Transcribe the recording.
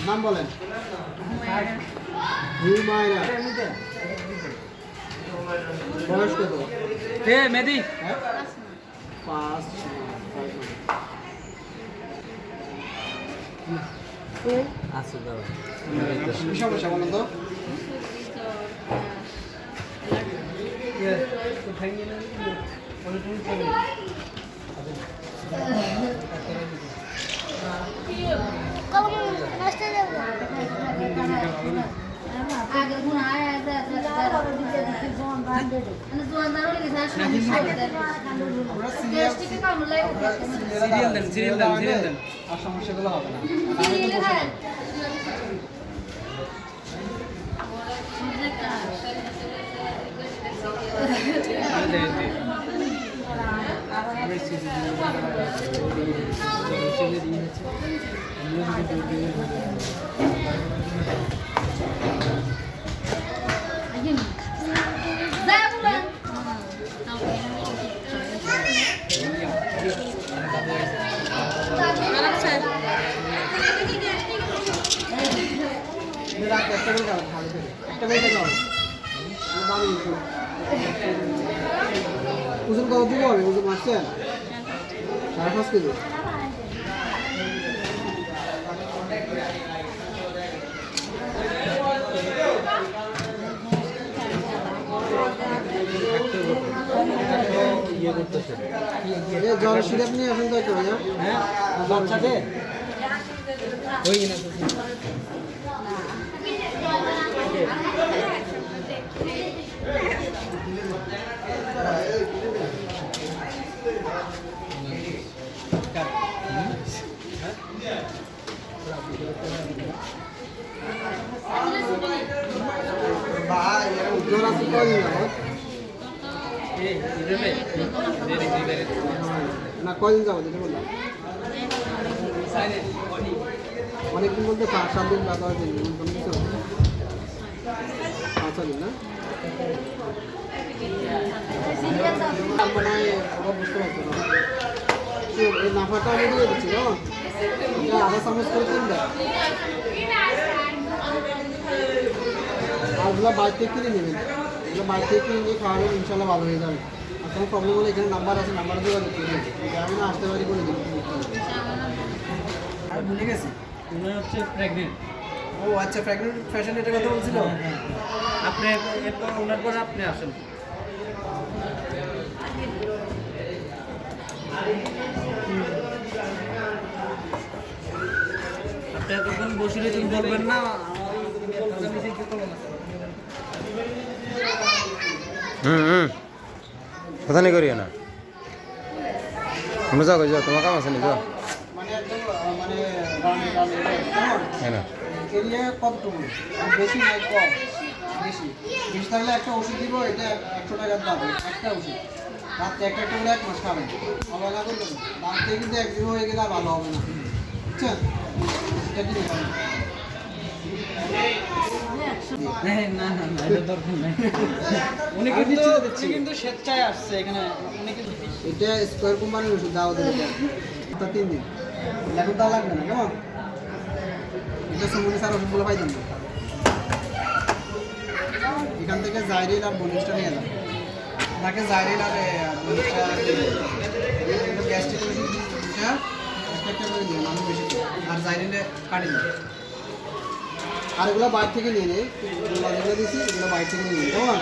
নাম বলেন। হুমায়রা। বয়স কত? মেহেদি। হ্যাঁ 5 আচ্ছা দাও। কি সমস্যা বলেন তো? আর সমস্যাগুলো হবে না। ওজন কত দিব হবে? ওজন মারছেন 5.5 কেজি। জ্বরের সিরাপ নিয়ে আসেন তো একটু ভাইয়া। হ্যাঁ বাচ্চাদের ওই না জ্বর আছে কয়দিন যাবত? না কয়দিন যাবত এটা বললাম। অনেকদিন বলতে 5-7 দিন বা 10 দিন কোনো কিছু 5 দিন না মানে ওরা বুঝতে পারছো না। এই নাফাটা আমি দিয়ে দিচ্ছি আধা চামচ করে কিনবে আর ওগুলো বাইরে থেকে কিনে নেবেন। এগুলো বাইরে থেকে কিনে নিয়ে খাওয়াবেন, ইনশাল্লাহ ভালো হয়ে যাবে। আর কোনো প্রবলেম হলে এখানে নাম্বার আছে, নাম্বারে যোগাযোগ করবেন। আমি না আসতে পারি বলে দেবো। আর ভুলে গেছি উনি হচ্ছে প্রেগনেন্ট। ও আচ্ছা, প্রেগনেন্ট ফ্যাশন এটার কথা বলছিল। আপনি এরপর ওনার পরে আপনি আসেন। আপনি এতক্ষণ বসে রয়েছেন, বলবেন না কথা নেই করিও না তুমি যাও যাও, তোমার কাম আছে নি যাও। মানে একদম মানে কেমন এরিয়া কতটুকু? বেশি নাই কম? বেশি। বেশি থাকলে একটা ওষুধ দিব, এটা 100 টাকার দাম। একটা ওষুধ রাত্রে একটা করে 1 মাস খাবেন। ভালো না করবেন দাম থেকে কিন্তু একদিন হয়ে গেলে আর ভালো হবে না, বুঝছেন? এটা কি খাবেন? না না না, এটা দরকার নাই। উনি কিন্তু স্বেচ্ছায় আসছে এখানে। এটা স্কোয়ার কোম্পানির ওষুধ দাও দেবে 3 দিন। এখন তা লাগবে না কেমন? এটা সমুদ্রে স্যার ওষুধগুলো পাইতেন না। এখান থেকে জাইরিল আর বলিস্টার নিয়ে যান। তাকে জাইরিল আর বলিস্টার গ্যাস্ট্রিক ওষুধ একটা করে দিন, আমি বেশি আর জাইরিলে কাটি দিন। আর এগুলো বাইরে থেকে নিয়ে নেই, যেগুলো দিচ্ছি এগুলো বাইরে থেকে নিয়ে নিই কেমন?